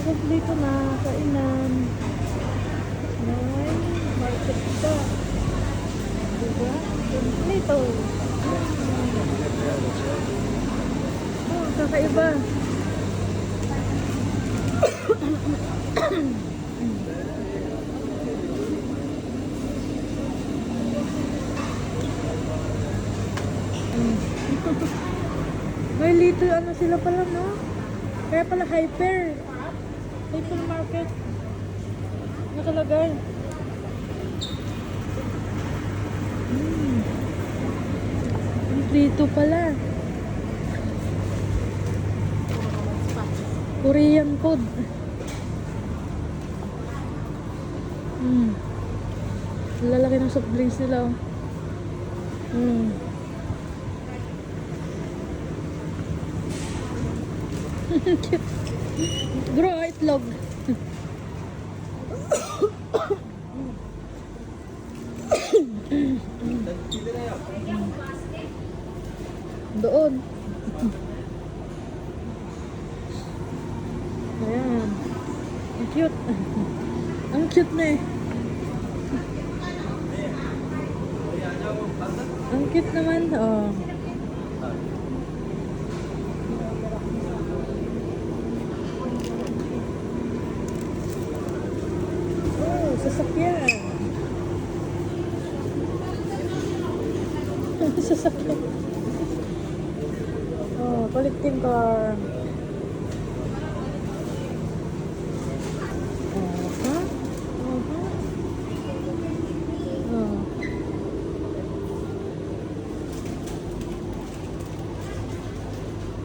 Kompleto na, kainan. May market pa. Diba? Kompleto. Oh, kakaiba. May little ano sila pala, no? Kaya pala hypermarket nakalagay. Dito pala Korean food. Lalaki ng soft drinks nila, oh. Cute. Bro, itlog. Doon. Ayan. Ang cute. Ang cute na eh. Ang cute naman. Oh. Oh, sasakyan. Sasakyan. Oh, collecting car.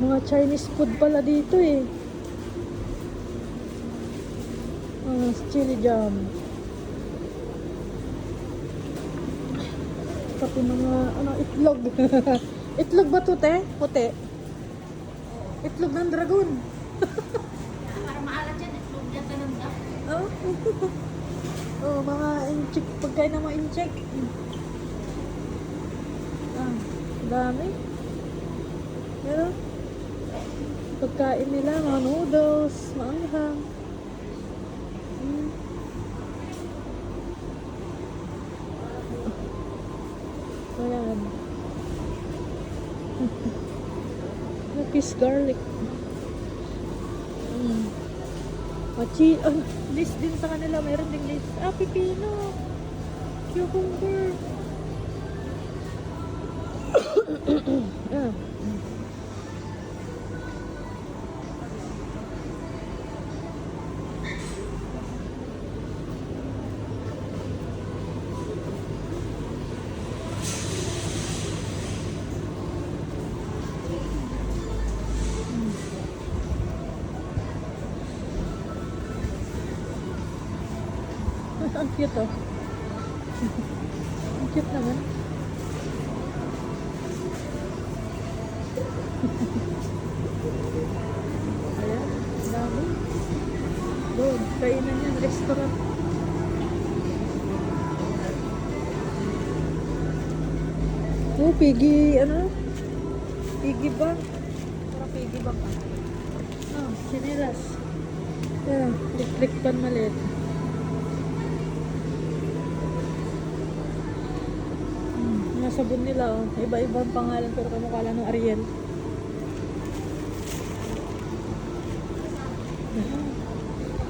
Mga Chinese food pala dito eh. Chili jam. Pati mga itlog. Itlog ba to, te? Puti. Itlog ng dragon. Para maalat yan, itlog yan ganun ka. Oh. Oh, mga incheck. Pagkain ng mga incheck. Dami. Pero pagkain nila, mga noodles, maanghang. Ayan. Napis garlic. List din sa kanila. Mayroon ding list. Pipino. Cucumber. Ang cute, oh. Ang cute naman. Ayan, dami. Doon, kainan yan, restaurant. Oh, piggy, piggy bank. Parang piggy bank, sinilas. Ayan, electric pan maliit. Sabon nila, oh. Iba-ibang pangalan pero kamukha lang ng Ariel.